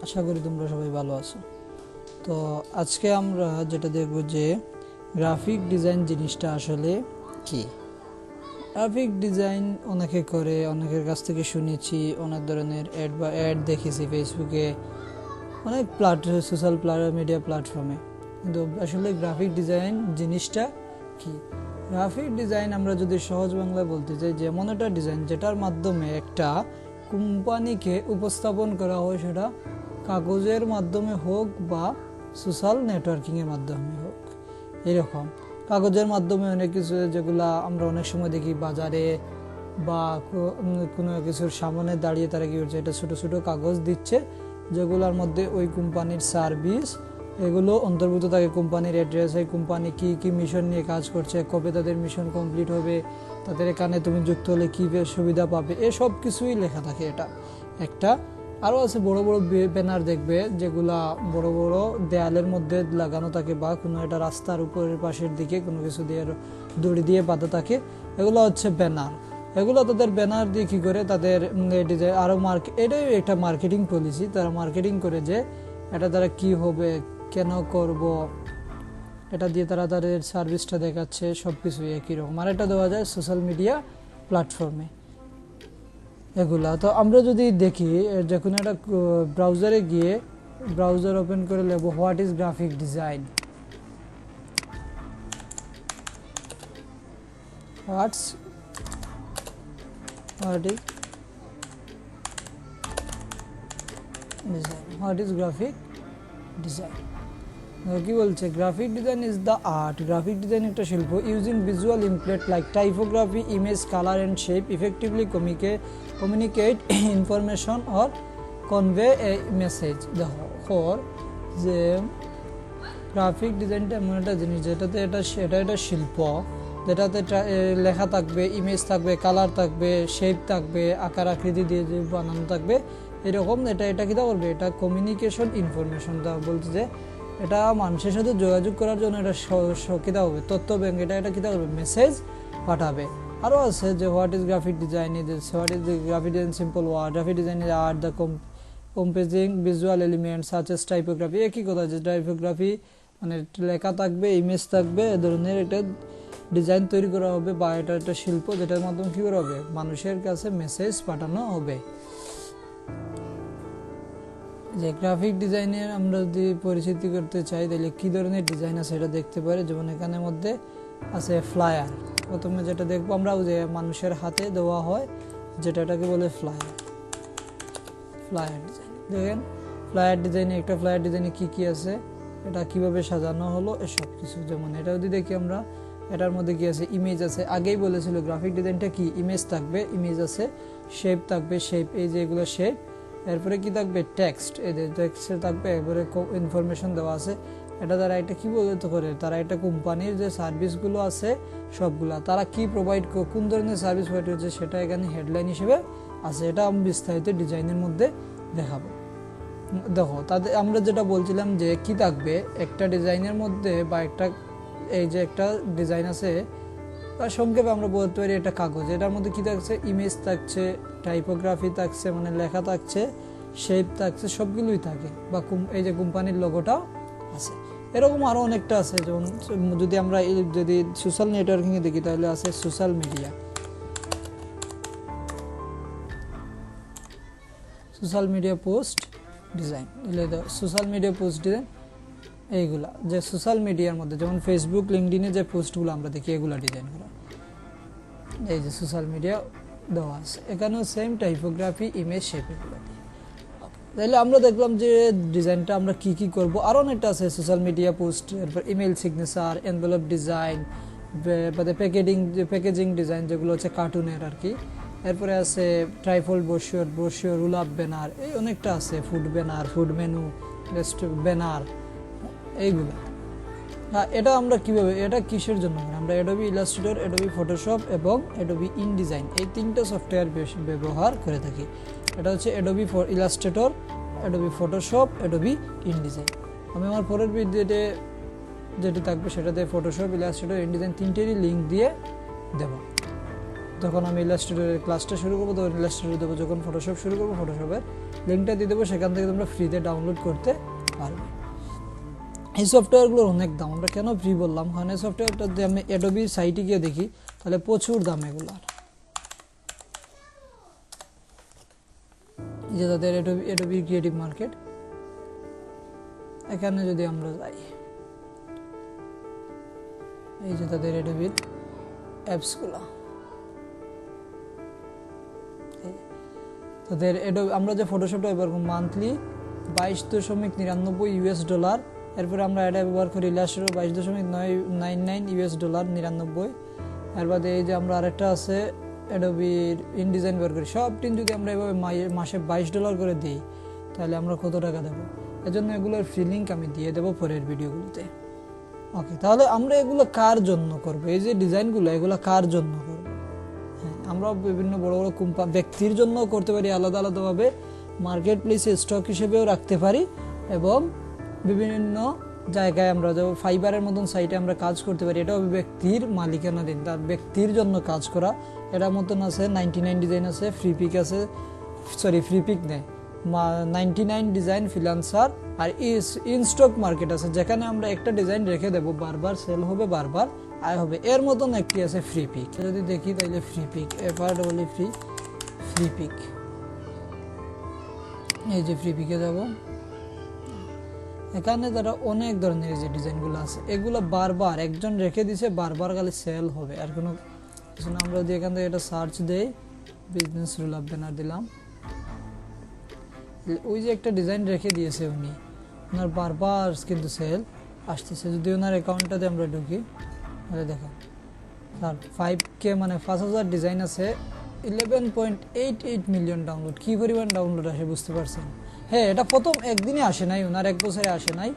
আশা করি তোমরা সবাই ভালো আছো। তো আজকে আমরা যেটা দেখব যে গ্রাফিক ডিজাইন জিনিসটা আসলে কি। গ্রাফিক ডিজাইন অনেকে করে, অনেকের কাছ থেকে শুনেছি, অনেক ধরনের অ্যাড দেখেছি ফেসবুকে, অনেক সোশ্যাল মিডিয়া প্ল্যাটফর্মে। কিন্তু আসলে গ্রাফিক ডিজাইন জিনিসটা কি? গ্রাফিক ডিজাইন আমরা যদি সহজ বাংলায় বলতে চাই, যেমন একটা ডিজাইন যেটার মাধ্যমে একটা কোম্পানিকে উপস্থাপন করা হয়, সেটা কাগজের মাধ্যমে হোক বা সোশ্যাল নেটওয়ার্কিংয়ের মাধ্যমে হোক। এরকম কাগজের মাধ্যমে অনেক কিছু যেগুলা আমরা অনেক সময় দেখি বাজারে বা কোনো কিছুর সামনে দাঁড়িয়ে তারা কী করছে, এটা ছোটো ছোটো কাগজ দিচ্ছে যেগুলোর মধ্যে ওই কোম্পানির সার্ভিস এগুলো অন্তর্ভুক্ত থাকে, কোম্পানির অ্যাড্রেস, এই কোম্পানি কী কী মিশন নিয়ে কাজ করছে, কবে তাদের মিশন কমপ্লিট হবে, তাদের এখানে তুমি যুক্ত হলে কী সুবিধা পাবে, এসব কিছুই লেখা থাকে। এটা একটা। আরও আছে বড় বড় ব্যানার দেখবে, যেগুলা বড় বড় দেয়ালের মধ্যে লাগানো থাকে বা কোনো একটা রাস্তার উপরের পাশের দিকে কোনো কিছু দিয়ে দড়ি দিয়ে বাঁধা থাকে, এগুলো হচ্ছে ব্যানার। এগুলো তাদের ব্যানার দিয়ে কী করে তাদের ডিজাইন আরও এটাই একটা মার্কেটিং পলিসি, তারা মার্কেটিং করে যে এটা দ্বারা কী হবে, কেন করব, এটা দিয়ে তারা তাদের সার্ভিসটা দেখাচ্ছে, সব কিছুই একই রকম। আর এটা দেওয়া যায় সোশ্যাল মিডিয়া প্ল্যাটফর্মে এগুলা। তো আমরা যদি দেখি, যে কোনো একটা ব্রাউজারে গিয়ে ব্রাউজার ওপেন করে নেব, what is graphic design, what is graphic design. কি বলছে? Graphic design is the art, graphic design একটা শিল্প, using visual input like typography, image, colour and shape effectively communicate information or convey A message. দেখো যে graphic ডিজাইনটা এমন একটা জিনিস যেটাতে এটা শিল্প, যেটাতে লেখা থাকবে, ইমেজ থাকবে, কালার থাকবে, শেপ থাকবে, আকার আকৃতি দিয়ে যে বানানো থাকবে এরকম। এটা কী করবে? এটা কমিউনিকেশন ইনফরমেশন বলতে যে এটা মানুষের সাথে যোগাযোগ করার জন্য এটা কিতা হবে, তথ্য ব্যাংক, এটা কিতা করবে, মেসেজ পাঠাবে। আরও আছে যে what is graphic design, what is graphic design simple word, graphic design is art the composing visual elements such as typography. একই কথা, যে টাইপোগ্রাফি মানে লেখা থাকবে, ইমেজ থাকবে, এ ধরনের একটা ডিজাইন তৈরি করা হবে, বা এটা একটা শিল্প যেটার মাধ্যমে কী করা হবে, মানুষের কাছে মেসেজ পাঠানো হবে। যে গ্রাফিক ডিজাইনের আমরা যদি পরিচিতি করতে চাই, তাহলে কী ধরনের ডিজাইন আছে এটা দেখতে পারি। যেমন এখানের মধ্যে আছে ফ্লায়ার। প্রথমে যেটা দেখবো আমরা, যে মানুষের হাতে দেওয়া হয়, এটাকে বলে ফ্লায়ার ডিজাইন। দেখেন ফ্লায়ার ডিজাইনে কী কী আছে, এটা কিভাবে সাজানো হলো, এসব কিছু। যেমন এটা যদি দেখি আমরা, এটার মধ্যে কি আছে, ইমেজ আছে। আগেই বলেছিল গ্রাফিক ডিজাইনটা কি, ইমেজ থাকবে, ইমেজ আছে, শেপ থাকবে, শেপ, এই যে এগুলো শেপ। এরপরে কি থাকবে, টেক্সট, এই যে টেক্সট থাকবে, এরপরে ইনফরমেশন দেওয়া আছে। এটা দ্বারা এটা কি বলতে করে, তারা একটা কোম্পানির যে সার্ভিসগুলো আছে সবগুলা, তারা কি প্রোভাইড, কোন ধরনের সার্ভিস প্রোভাইড করছে, সেটা এখানে হেডলাইন হিসেবে আছে। এটা আমি বিস্তারিত ডিজাইনের মধ্যে দেখাবো। দেখো তাদের আমরা যেটা বলছিলাম যে কি থাকবে একটা ডিজাইনের মধ্যে, বা এই যে একটা ডিজাইন আছে, তার সংক্ষেপে আমরা বলতে পারি এটা কাগজ। এটার মধ্যে কি থাকছে, ইমেজ থাকছে, টাইপোগ্রাফি থাকছে, মানে লেখা থাকছে, শেপ থাকছে, সবগুলোই থাকে, বা এই যে কোম্পানির লোগোটাও আছে। এরকম আরও অনেকটা আছে। যেমন যদি আমরা যদি সোশ্যাল নেটওয়ার্কিংয়ে দেখি, তাহলে আছে social media post design. Social media post design এইগুলা, যে সোশ্যাল মিডিয়ার মধ্যে যেমন ফেসবুক, লিঙ্কডিনে যে পোস্টগুলো আমরা দেখি, এগুলা ডিজাইন করা। এই যে সোশ্যাল মিডিয়া দেওয়া আছে, এখানেও সেম টাইপোগ্রাফি, ইমেজ, শেপ এগুলো দিয়ে। তাহলে আমরা দেখলাম যে ডিজাইনটা আমরা কি করব। আরও অনেকটা আছে সোশ্যাল মিডিয়া পোস্ট, এরপর email signature, envelope design, packaging design, যেগুলো হচ্ছে কার্টুনের আর কি। এরপরে আছে trifold brochure, rule up banner, এই অনেকটা আছে, food banner, food menu, banner, এইগুলো। এটা আমরা কিভাবে, এটা কিসের জন্য আমরা অ্যাডোবি ইলাস্ট্রেটর, অ্যাডোবি ফটোশপ এবং অ্যাডোবি ইনডিজাইন, এই তিনটা সফটওয়্যার ব্যবহার করে থাকি। এটা হচ্ছে Adobe Illustrator, Adobe Photoshop, Adobe InDesign. আমি আমার পরের ভিডিওতে যেটি থাকবে সেটাতে ফটোশপ, ইলাস্ট্রেটর, ইনডিজাইন তিনটেরই লিঙ্ক দিয়ে দেব। যখন আমি ইলাস্ট্রেটরের ক্লাসটা শুরু করবো তখন ইলাস্ট্রেটর দেবো, যখন ফটোশপ শুরু করবো ফটোশপের লিঙ্কটা দিয়ে দেবো, সেখান থেকে তোমরা ফ্রিতে ডাউনলোড করতে পারবে। এই সফটওয়্যারগুলোর অনেক দাম। আমরা কেন ফ্রি বললাম, কারণ এই সফটওয়্যারটা যদি আমি অ্যাডোবি সাইটে গিয়ে দেখি তাহলে প্রচুর দাম এগুলার। এই যে তাদের অ্যাডোবি ক্রিয়েটিভ মার্কেট, এখানে যদি আমরা যাই, এই যে তাদের অ্যাডোবির অ্যাপসগুলো, তাদের আমরা যে ফটোশপটা ব্যবহার করি মান্থলি $22.99 এরপরে আমরা এটা ব্যবহার করি ইলাস্ট্রেটর $22.99 $99। এর বাদে এই যে আমরা আরেকটা আছে অ্যাডোবির ইনডিজাইন ব্যবহার করি। সব টিম যদি আমরা এভাবে মাসে $22 করে দিই তাহলে আমরা কত টাকা দেবো? এজন্য এগুলোর ফ্রি লিঙ্ক আমি দিয়ে দেবো পরের ভিডিওগুলোতে। ওকে, তাহলে আমরা এগুলো কার জন্য করব? এই যে ডিজাইনগুলো এগুলো কার জন্য করব? হ্যাঁ, আমরা বিভিন্ন বড় বড় ব্যক্তির জন্য করতে পারি, আলাদা আলাদাভাবে মার্কেট প্লেসে স্টক হিসেবেও রাখতে পারি, এবং বিভিন্ন জায়গায় আমরা যেমন ফাইবারের মতন সাইটে আমরা কাজ করতে পারি। এটাও ব্যক্তির মালিকানাধীন, তার ব্যক্তির জন্য কাজ করা। এটার মতন আছে 99 ডিজাইন আছে, ফ্রি পিক নেই 99 ডিজাইন ফ্রিল্যান্সার, আর ইনস্টক মার্কেট আছে, যেখানে আমরা একটা ডিজাইন রেখে দেবো, বারবার সেল হবে, বারবার আয় হবে। এর মতন একটি আছে ফ্রি পিক। যদি দেখি তাহলে ফ্রি পিক, ফ্রি পিক, এই যে ফ্রি পিকে যাব, এখানে তারা অনেক ধরনের যে ডিজাইনগুলো আছে এগুলো বারবার একজন রেখে দিছে, বারবার খালি সেল হবে, আর কোনো কিছু না। আমরা যদি এখান থেকে এটা সার্চ দেই, বিজনেস রুল অফ ব্যানার দিলাম, ওই যে একটা ডিজাইন রেখে দিয়েছে উনি, ওনার বারবার কিন্তু সেল আসতেছে। যদি ওনার অ্যাকাউন্টটাতে আমরা ঢুকি তাহলে দেখো তার 5K মানে 5000 ডিজাইন আছে, 11.88 মিলিয়ন ডাউনলোড। কী পরিমাণ ডাউনলোড আসে বুঝতে পারছেন? হ্যাঁ, এটা প্রথম একদিনে আসে নাই, ওনার 1 বছরে আসে নাই,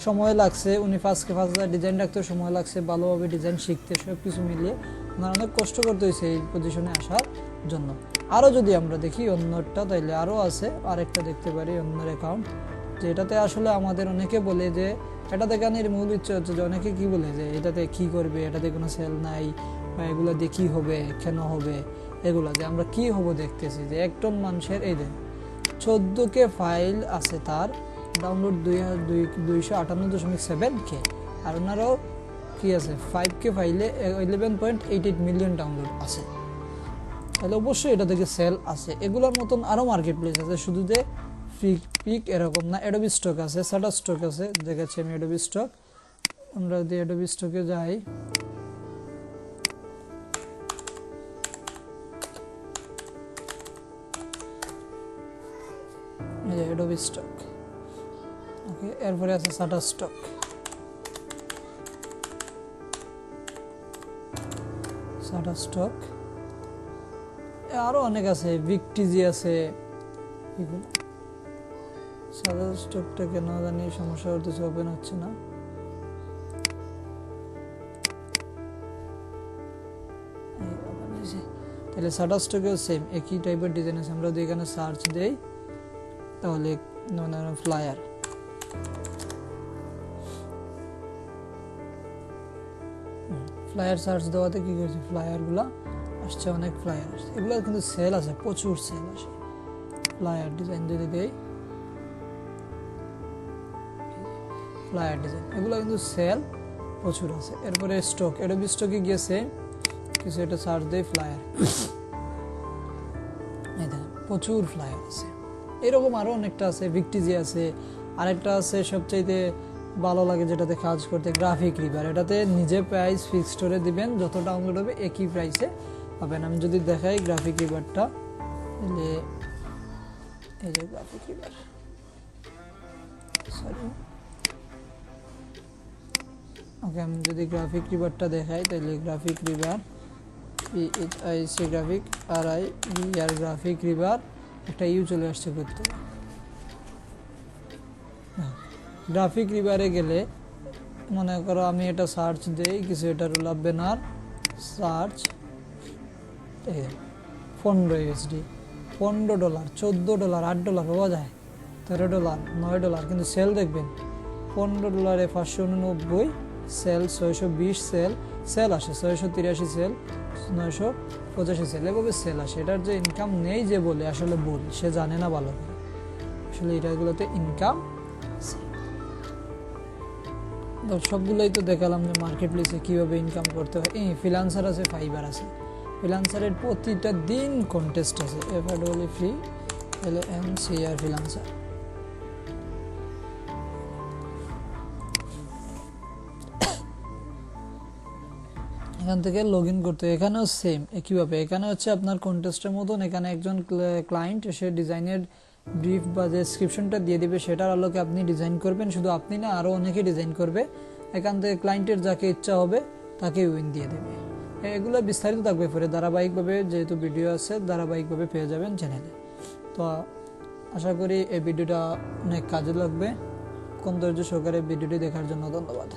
সময় লাগছে। উনি 5000 ডিজাইন রাখতেও সময় লাগছে, ভালোভাবে ডিজাইন শিখতে, সব কিছু মিলিয়ে ওনার অনেক কষ্ট করতে হয়েছে এই পজিশনে আসার জন্য। আরও যদি আমরা দেখি অন্যটা, তাইলে আরও আছে, আরেকটা দেখতে পারি অন্যের অ্যাকাউন্ট, যেটাতে আসলে আমাদের অনেকে বলে যে এটা দেখানোর মূল ইচ্ছা হচ্ছে যে অনেকে কি বলে যে এটাতে কি করবে, এটাতে কোনো সেল নাই, বা এগুলো দিয়ে কী হবে, কেন হবে, এগুলো যে আমরা কি হবো দেখতেছি যে একজন মানুষের এই দেন 14K ফাইল আছে, তার ডাউনলোড 258.7K, আর ওনারও কি আছে 5K ফাইলে 11.88 মিলিয়ন ডাউনলোড আছে। তাহলে অবশ্যই এটা থেকে সেল আছে। এগুলোর মতন আরও মার্কেট প্লেস আছে, শুধু যে ফ্রি পিক এরকম না। অ্যাডোবি স্টক আছে, শাটার স্টক আছে, দেখাচ্ছি আমি অ্যাডোবি স্টক। আমরা যদি অ্যাডোবি স্টকে যাই, এই যে অ্যাডোবি স্টক, ওকে। এরপরে আছে শাটার স্টক, আরও অনেক আছে, ভিকটিজি আছে, এগুলো। শাটার স্টকটা কেন জানি সমস্যা হতেছে, ওপেন হচ্ছে না। তাহলে শাটার স্টকেও সেম একই টাইপের ডিজাইন আছে। আমরা যদি এখানে সার্চ দেই তাহলে ফ্লায়ার, সার্চ দেওয়াতে কি করছে, ফ্লায়ারগুলো আসছে, অনেক ফ্লায়ার আসছে। এগুলো কিন্তু সেল আছে, প্রচুর সেল আসে। ফ্লায়ার ডিজাইন যদি দেই, ফ্লায়ার ডিজাইন, এগুলো কিন্তু সেল প্রচুর আছে। এরপরে স্টক, অ্যাডোবি স্টকে গিয়েছে কিছু, এটা সার্চ দেই ফ্লায়ার, এই দেখেন প্রচুর ফ্লায়ার আছে। এরকম আরও অনেকটা আছে, ভিকটিজি আছে, আরেকটা আছে সবচাইতে ভালো লাগে যেটাতে কাজ করতে, গ্রাফিক রিভার। এটাতে নিজে প্রাইস ফিক্সড করে দিবেন, যত ডাউনলোড হবে একই প্রাইসে পাবেন। আমি যদি দেখাই গ্রাফিক রিভারটা, এই যে গ্রাফিক রিভার, সরি, ওকে, আমি যদি গ্রাফিক রিভারটা দেখাই তাহলে graphic river, PHIC graphic, RIVR graphic river, একটা ইউ চলে আসছে করতে। গ্রাফিক রিভারে গেলে মনে করো আমি এটা সার্চ দেই কিছু, এটা রুল অফ ব্যানার সার্চ, $15 $15 $14 $8 পাওয়া যায়, $13 $9, কিন্তু সেল দেখবেন $15 589, সেল 620, সেল আসে 683, সেল 985 সেল, এভাবে সেল আসে। এটার যে ইনকাম নেই যে বলে আসলে ভুল, সে জানে না ভালো করে, আসলে এটাগুলোতে ইনকাম। সবগুলোই তো দেখালাম যে মার্কেট প্লেসে কীভাবে ইনকাম করতে হয়। এই ফ্রিল্যান্সার আছে, ফাইবার আছে। ফ্রিল্যান্সারের প্রতিটা দিন কন্টেস্ট আছে, এফআরডব্লিউ ফ্রি LNCR ফ্রিল্যান্সার। এখান থেকে লগ ইন করতে হয়। এখানেও সেম একইভাবে, এখানে হচ্ছে আপনার কন্টেস্টের মতন, এখানে একজন ক্লায়েন্ট এসে ডিজাইনের ব্রিফ বা ডেসক্রিপশনটা দিয়ে দিবে, সেটার আলোকে আপনি ডিজাইন করবেন। শুধু আপনি না, আরও অনেকে ডিজাইন করবে। এখান থেকে ক্লায়েন্টের যাকে ইচ্ছা হবে তাকে উইন দিয়ে দেবে। এগুলো বিস্তারিত থাকবে পরে ধারাবাহিকভাবে, যেহেতু ভিডিও আছে ধারাবাহিকভাবে পেয়ে যাবেন চ্যানেলে। তো আশা করি এই ভিডিওটা অনেক কাজে লাগবে। কম ধৈর্য সহকারে ভিডিওটি দেখার জন্য ধন্যবাদ।